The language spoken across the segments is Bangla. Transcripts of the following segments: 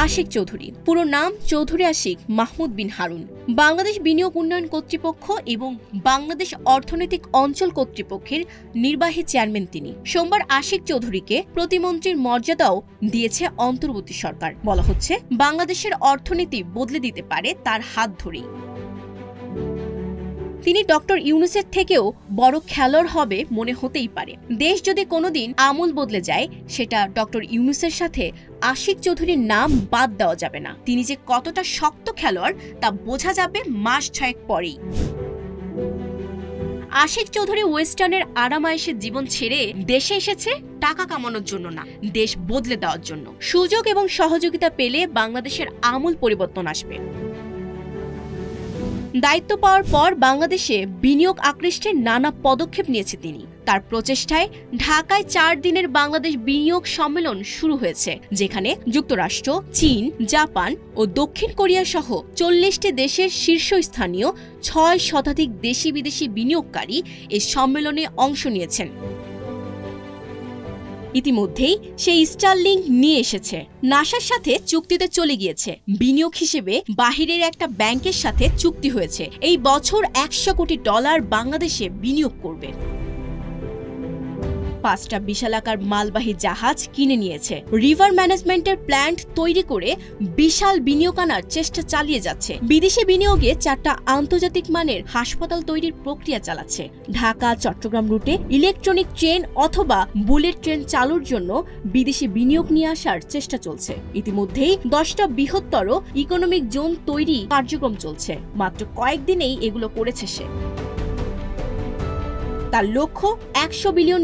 আশিক চৌধুরী, পুরো নাম চৌধুরী আশিক মাহমুদ বিন হারুন। বাংলাদেশ বিনিয়োগ উন্নয়ন কর্তৃপক্ষ এবং বাংলাদেশ অর্থনৈতিক অঞ্চল কর্তৃপক্ষের নির্বাহী চেয়ারম্যান তিনি। সোমবার আশিক চৌধুরীকে প্রতিমন্ত্রীর মর্যাদাও দিয়েছে অন্তর্বর্তী সরকার। বলা হচ্ছে বাংলাদেশের অর্থনীতি বদলে দিতে পারে তার হাত ধরেই। তিনি ডক্টর ইউনূসের থেকেও বড় খেলোয়াড় হবে মনে হতেই পারে। দেশ যদি কোনোদিন আমূল বদলে যায়, সেটা ডক্টর ইউনূসের সাথে আশিক চৌধুরীর নাম বাদ দেওয়া যাবে না। তিনি যে কতটা শক্ত খেলোয়াড় তা বোঝা যাবে মাস 6 পরেই। আশিক চৌধুরী ওয়েস্টার্নের আরামায়েশের জীবন ছেড়ে দেশে এসেছে টাকা কামানোর জন্য না, দেশ বদলে দেওয়ার জন্য। সুযোগ এবং সহযোগিতা পেলে বাংলাদেশের আমূল পরিবর্তন আসবে। দায়িত্ব পাওয়ার পর বাংলাদেশে বিনিয়োগ আকৃষ্টে নানা পদক্ষেপ নিয়েছে তিনি। তার প্রচেষ্টায় ঢাকায় 4 দিনের বাংলাদেশ বিনিয়োগ সম্মেলন শুরু হয়েছে, যেখানে যুক্তরাষ্ট্র, চীন, জাপান ও দক্ষিণ কোরিয়া সহ 40টি দেশের শীর্ষস্থানীয় 6 শতাধিক দেশি বিদেশি বিনিয়োগকারী এই সম্মেলনে অংশ নিয়েছেন। ইতিমধ্যেই সেই স্টারলিংক নিয়ে এসেছে, নাসার সাথে চুক্তিতে চলে গিয়েছে। বিনিয়োগ হিসেবে বাহিরের একটা ব্যাংকের সাথে চুক্তি হয়েছে, এই বছর $100 কোটি বাংলাদেশে বিনিয়োগ করবে। 5টা বিশালাকার মালবাহী জাহাজ কিনে নিয়েছে। রিভার ম্যানেজমেন্টের প্ল্যান্ট তৈরি করে বিশাল বিনিয়োগ আনার চেষ্টা চালিয়ে যাচ্ছে। বিদেশি বিনিয়োগে 4টা আন্তর্জাতিক মানের হাসপাতাল তৈরির প্রক্রিয়া চালাচ্ছে। ঢাকা চট্টগ্রাম রুটে ইলেকট্রনিক ট্রেন অথবা বুলেট ট্রেন চালুর জন্য বিদেশি বিনিয়োগ নিয়ে আসার চেষ্টা চলছে। ইতিমধ্যেই 10টা বৃহত্তর ইকোনমিক জোন তৈরি কার্যক্রম চলছে। মাত্র কয়েকদিনেই এগুলো করেছে সে। তার লক্ষ্য $100 বিলিয়ন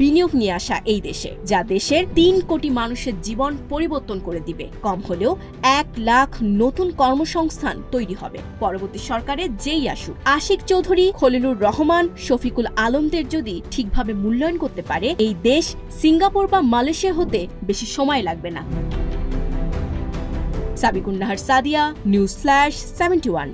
বিনিয়োগ নিয়ে আসা এই দেশে, যা দেশের 3 কোটি মানুষের জীবন পরিবর্তন করে দিবে। কম হলেও 1 লাখ নতুন কর্মসংস্থান তৈরি হবে। পরবর্তী সরকারে যেই আসুক, আশিক চৌধুরী, খলিলুর রহমান, শফিকুল আলমদের যদি ঠিকভাবে মূল্যায়ন করতে পারে, এই দেশ সিঙ্গাপুর বা মালয়েশিয়া হতে বেশি সময় লাগবে না। Sabikun Nahar, Sadia, news flash 71।